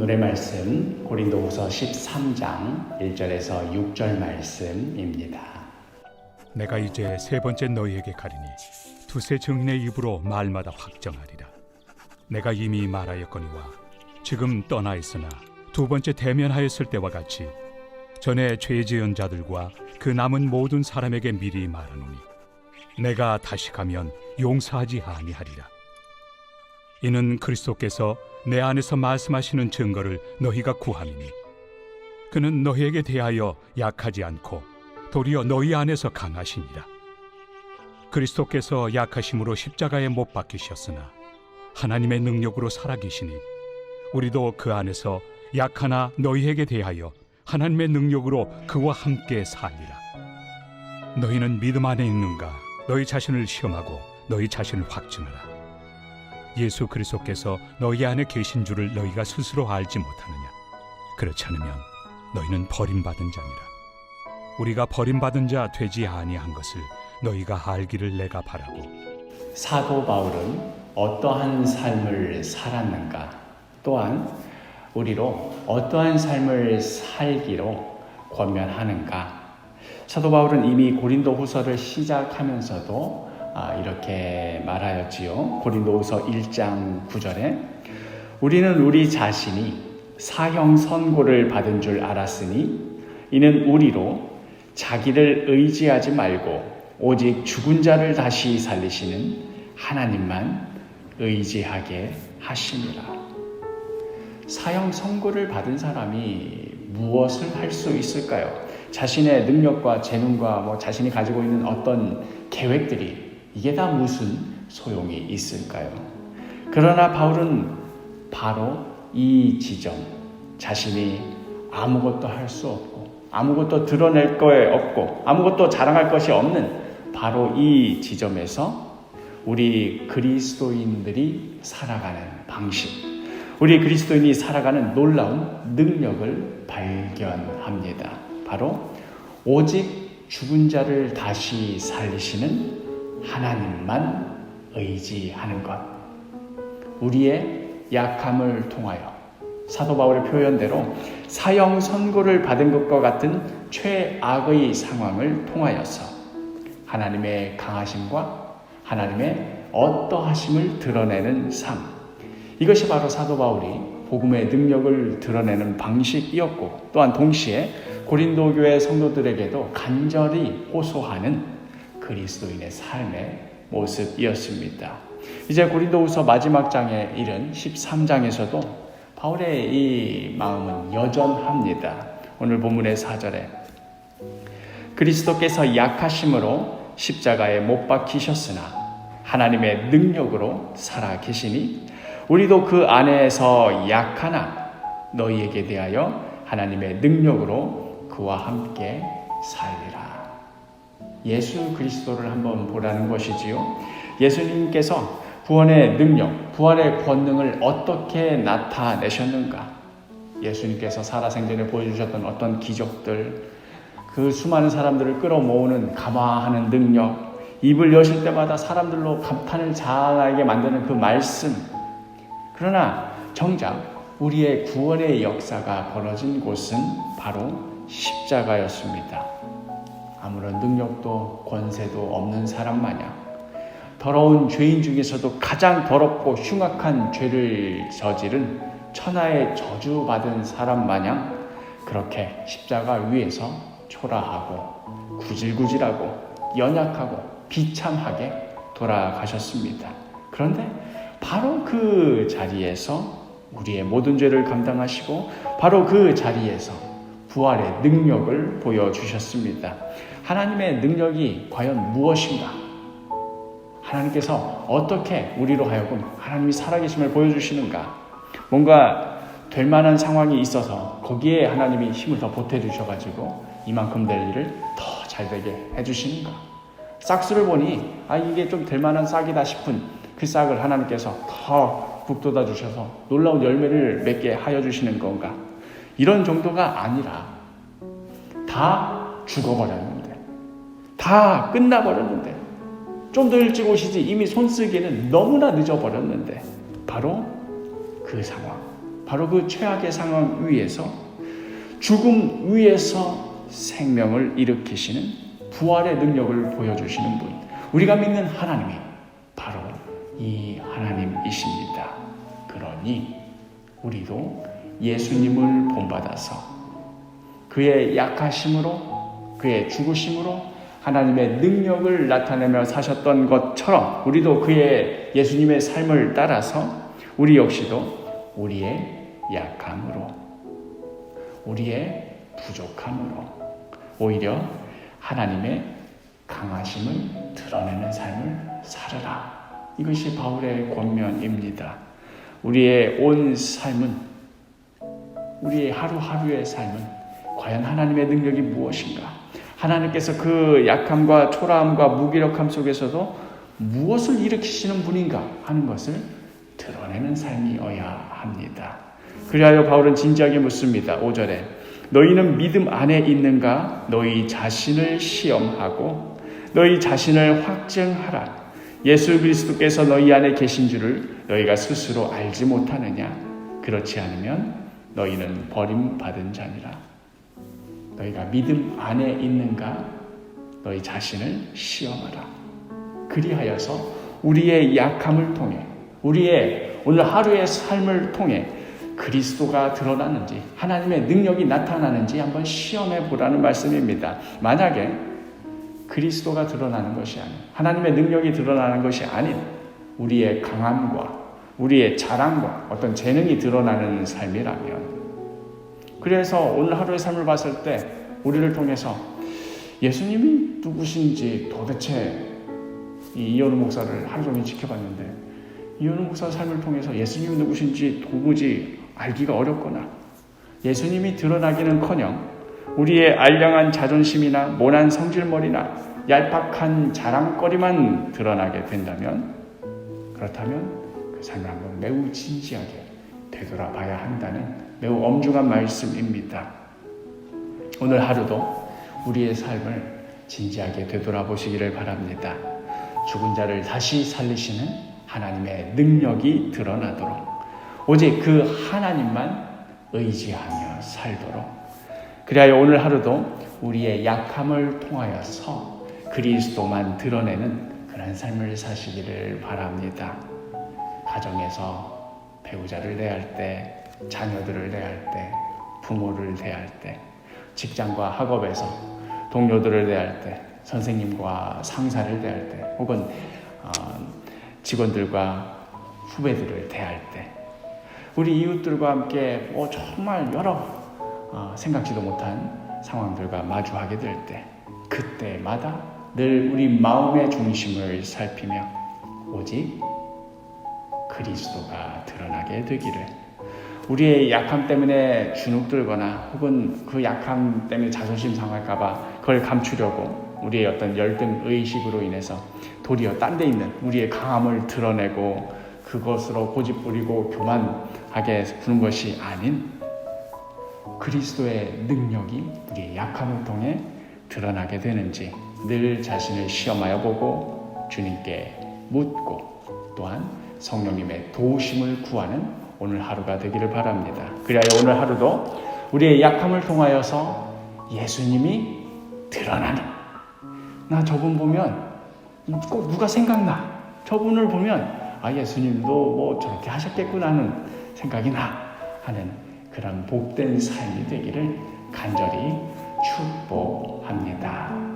오늘의 말씀 고린도후서 13장 1절에서 6절 말씀입니다. 내가 이제 세 번째 너희에게 가리니 두세 증인의 입으로 말마다 확정하리라. 내가 이미 말하였거니와 지금 떠나 있으나 두 번째 대면하였을 때와 같이 전에 죄 지은 자들과 그 남은 모든 사람에게 미리 말하노니 내가 다시 가면 용서하지 아니하리라. 이는 그리스도께서 내 안에서 말씀하시는 증거를 너희가 구함이니 그는 너희에게 대하여 약하지 않고 도리어 너희 안에서 강하시니라. 그리스도께서 약하심으로 십자가에 못 박히셨으나 하나님의 능력으로 살아계시니 우리도 그 안에서 약하나 너희에게 대하여 하나님의 능력으로 그와 함께 살리라. 너희는 믿음 안에 있는가? 너희 자신을 시험하고 너희 자신을 확증하라. 예수 그리스도께서 너희 안에 계신 줄을 너희가 스스로 알지 못하느냐? 그렇지 않으면 너희는 버림받은 자니라. 우리가 버림받은 자 되지 아니한 것을 너희가 알기를 내가 바라고. 사도 바울은 어떠한 삶을 살았는가? 또한 우리로 어떠한 삶을 살기로 권면하는가? 사도 바울은 이미 고린도후서를 시작하면서도 이렇게 말하였지요. 고린도후서 1장 9절에 우리는 우리 자신이 사형 선고를 받은 줄 알았으니 이는 우리로 자기를 의지하지 말고 오직 죽은 자를 다시 살리시는 하나님만 의지하게 하심이라. 사형 선고를 받은 사람이 무엇을 할 수 있을까요? 자신의 능력과 재능과 자신이 가지고 있는 어떤 계획들이 이게 다 무슨 소용이 있을까요? 그러나 바울은 바로 이 지점, 자신이 아무것도 할 수 없고 아무것도 드러낼 거 없고 아무것도 자랑할 것이 없는 바로 이 지점에서 우리 그리스도인들이 살아가는 방식, 우리 그리스도인이 살아가는 놀라운 능력을 발견합니다. 바로 오직 죽은 자를 다시 살리시는 하나님만 의지하는 것. 우리의 약함을 통하여 사도 바울의 표현대로 사형 선고를 받은 것과 같은 최악의 상황을 통하여서 하나님의 강하심과 하나님의 어떠하심을 드러내는 삶. 이것이 바로 사도 바울이 복음의 능력을 드러내는 방식이었고 또한 동시에 고린도 교회 성도들에게도 간절히 호소하는 그리스도인의 삶의 모습이었습니다. 이제 고린도후서 마지막 장에 이른 13장에서도 바울의 이 마음은 여전합니다. 오늘 본문의 4절에 그리스도께서 약하심으로 십자가에 못 박히셨으나 하나님의 능력으로 살아 계시니 우리도 그 안에서 약하나 너희에게 대하여 하나님의 능력으로 그와 함께 살리라. 예수 그리스도를 한번 보라는 것이지요. 예수님께서 구원의 능력, 부활의 권능을 어떻게 나타내셨는가? 예수님께서 살아생전에 보여주셨던 어떤 기적들, 그 수많은 사람들을 끌어모으는 감화하는 능력, 입을 여실 때마다 사람들로 감탄을 자라게 만드는 그 말씀. 그러나 정작 우리의 구원의 역사가 벌어진 곳은 바로 십자가였습니다. 아무런 능력도 권세도 없는 사람 마냥 더러운 죄인 중에서도 가장 더럽고 흉악한 죄를 저지른 천하의 저주받은 사람 마냥 그렇게 십자가 위에서 초라하고 구질구질하고 연약하고 비참하게 돌아가셨습니다. 그런데 바로 그 자리에서 우리의 모든 죄를 감당하시고 바로 그 자리에서 부활의 능력을 보여주셨습니다. 하나님의 능력이 과연 무엇인가? 하나님께서 어떻게 우리로 하여금 하나님이 살아계심을 보여주시는가? 뭔가 될 만한 상황이 있어서 거기에 하나님이 힘을 더 보태주셔가지고 이만큼 될 일을 더 잘되게 해주시는가? 싹수를 보니 이게 좀 될 만한 싹이다 싶은 그 싹을 하나님께서 더 북돋아 주셔서 놀라운 열매를 맺게 하여 주시는 건가? 이런 정도가 아니라 다 죽어버렸는데, 다 끝나버렸는데, 좀 더 일찍 오시지 이미 손쓰기에는 너무나 늦어버렸는데 바로 그 상황, 바로 그 최악의 상황 위에서 죽음 위에서 생명을 일으키시는 부활의 능력을 보여주시는 분, 우리가 믿는 하나님이 바로 이 하나님이십니다. 그러니 우리도 예수님을 본받아서 그의 약하심으로, 그의 죽으심으로 하나님의 능력을 나타내며 사셨던 것처럼 우리도 그의 예수님의 삶을 따라서 우리 역시도 우리의 약함으로, 우리의 부족함으로 오히려 하나님의 강하심을 드러내는 삶을 살아라. 이것이 바울의 권면입니다. 우리의 온 삶은, 우리의 하루하루의 삶은 과연 하나님의 능력이 무엇인가? 하나님께서 그 약함과 초라함과 무기력함 속에서도 무엇을 일으키시는 분인가 하는 것을 드러내는 삶이어야 합니다. 그리하여 바울은 진지하게 묻습니다. 5절에 너희는 믿음 안에 있는가? 너희 자신을 시험하고 너희 자신을 확증하라. 예수 그리스도께서 너희 안에 계신 줄을 너희가 스스로 알지 못하느냐? 그렇지 않으면 너희는 버림받은 자니라. 너희가 믿음 안에 있는가? 너희 자신을 시험하라. 그리하여서 우리의 약함을 통해, 우리의 오늘 하루의 삶을 통해 그리스도가 드러나는지, 하나님의 능력이 나타나는지 한번 시험해 보라는 말씀입니다. 만약에 그리스도가 드러나는 것이 아닌, 하나님의 능력이 드러나는 것이 아닌 우리의 강함과 우리의 자랑과 어떤 재능이 드러나는 삶이라면, 그래서 오늘 하루의 삶을 봤을 때 우리를 통해서 예수님이 누구신지 도대체 이현우 목사를 하루 종일 지켜봤는데 이현우 목사 삶을 통해서 예수님이 누구신지 도무지 알기가 어렵거나 예수님이 드러나기는커녕 우리의 알량한 자존심이나 모난 성질머리나 얄팍한 자랑거리만 드러나게 된다면, 그렇다면 그 삶을 한번 매우 진지하게 되돌아봐야 한다는 매우 엄중한 말씀입니다. 오늘 하루도 우리의 삶을 진지하게 되돌아보시기를 바랍니다. 죽은 자를 다시 살리시는 하나님의 능력이 드러나도록 오직 그 하나님만 의지하며 살도록, 그리하여 오늘 하루도 우리의 약함을 통하여서 그리스도만 드러내는 그런 삶을 사시기를 바랍니다. 가정에서 배우자를 대할 때, 자녀들을 대할 때, 부모를 대할 때, 직장과 학업에서 동료들을 대할 때, 선생님과 상사를 대할 때, 혹은 직원들과 후배들을 대할 때, 우리 이웃들과 함께 정말 여러 생각지도 못한 상황들과 마주하게 될 때, 그때마다 늘 우리 마음의 중심을 살피며 오직 그리스도가 드러나게 되기를, 우리의 약함 때문에 주눅들거나 혹은 그 약함 때문에 자존심 상할까봐 그걸 감추려고 우리의 어떤 열등 의식으로 인해서 도리어 딴 데 있는 우리의 강함을 드러내고 그것으로 고집부리고 교만하게 구는 것이 아닌 그리스도의 능력이 우리의 약함을 통해 드러나게 되는지 늘 자신을 시험하여 보고 주님께 묻고 또한 성령님의 도우심을 구하는 오늘 하루가 되기를 바랍니다. 그리하여 오늘 하루도 우리의 약함을 통하여서 예수님이 드러나는, 나 저분 보면 꼭 누가 생각나, 저분을 보면 예수님도 뭐 저렇게 하셨겠구나 하는 생각이 나 하는 그런 복된 삶이 되기를 간절히 축복합니다.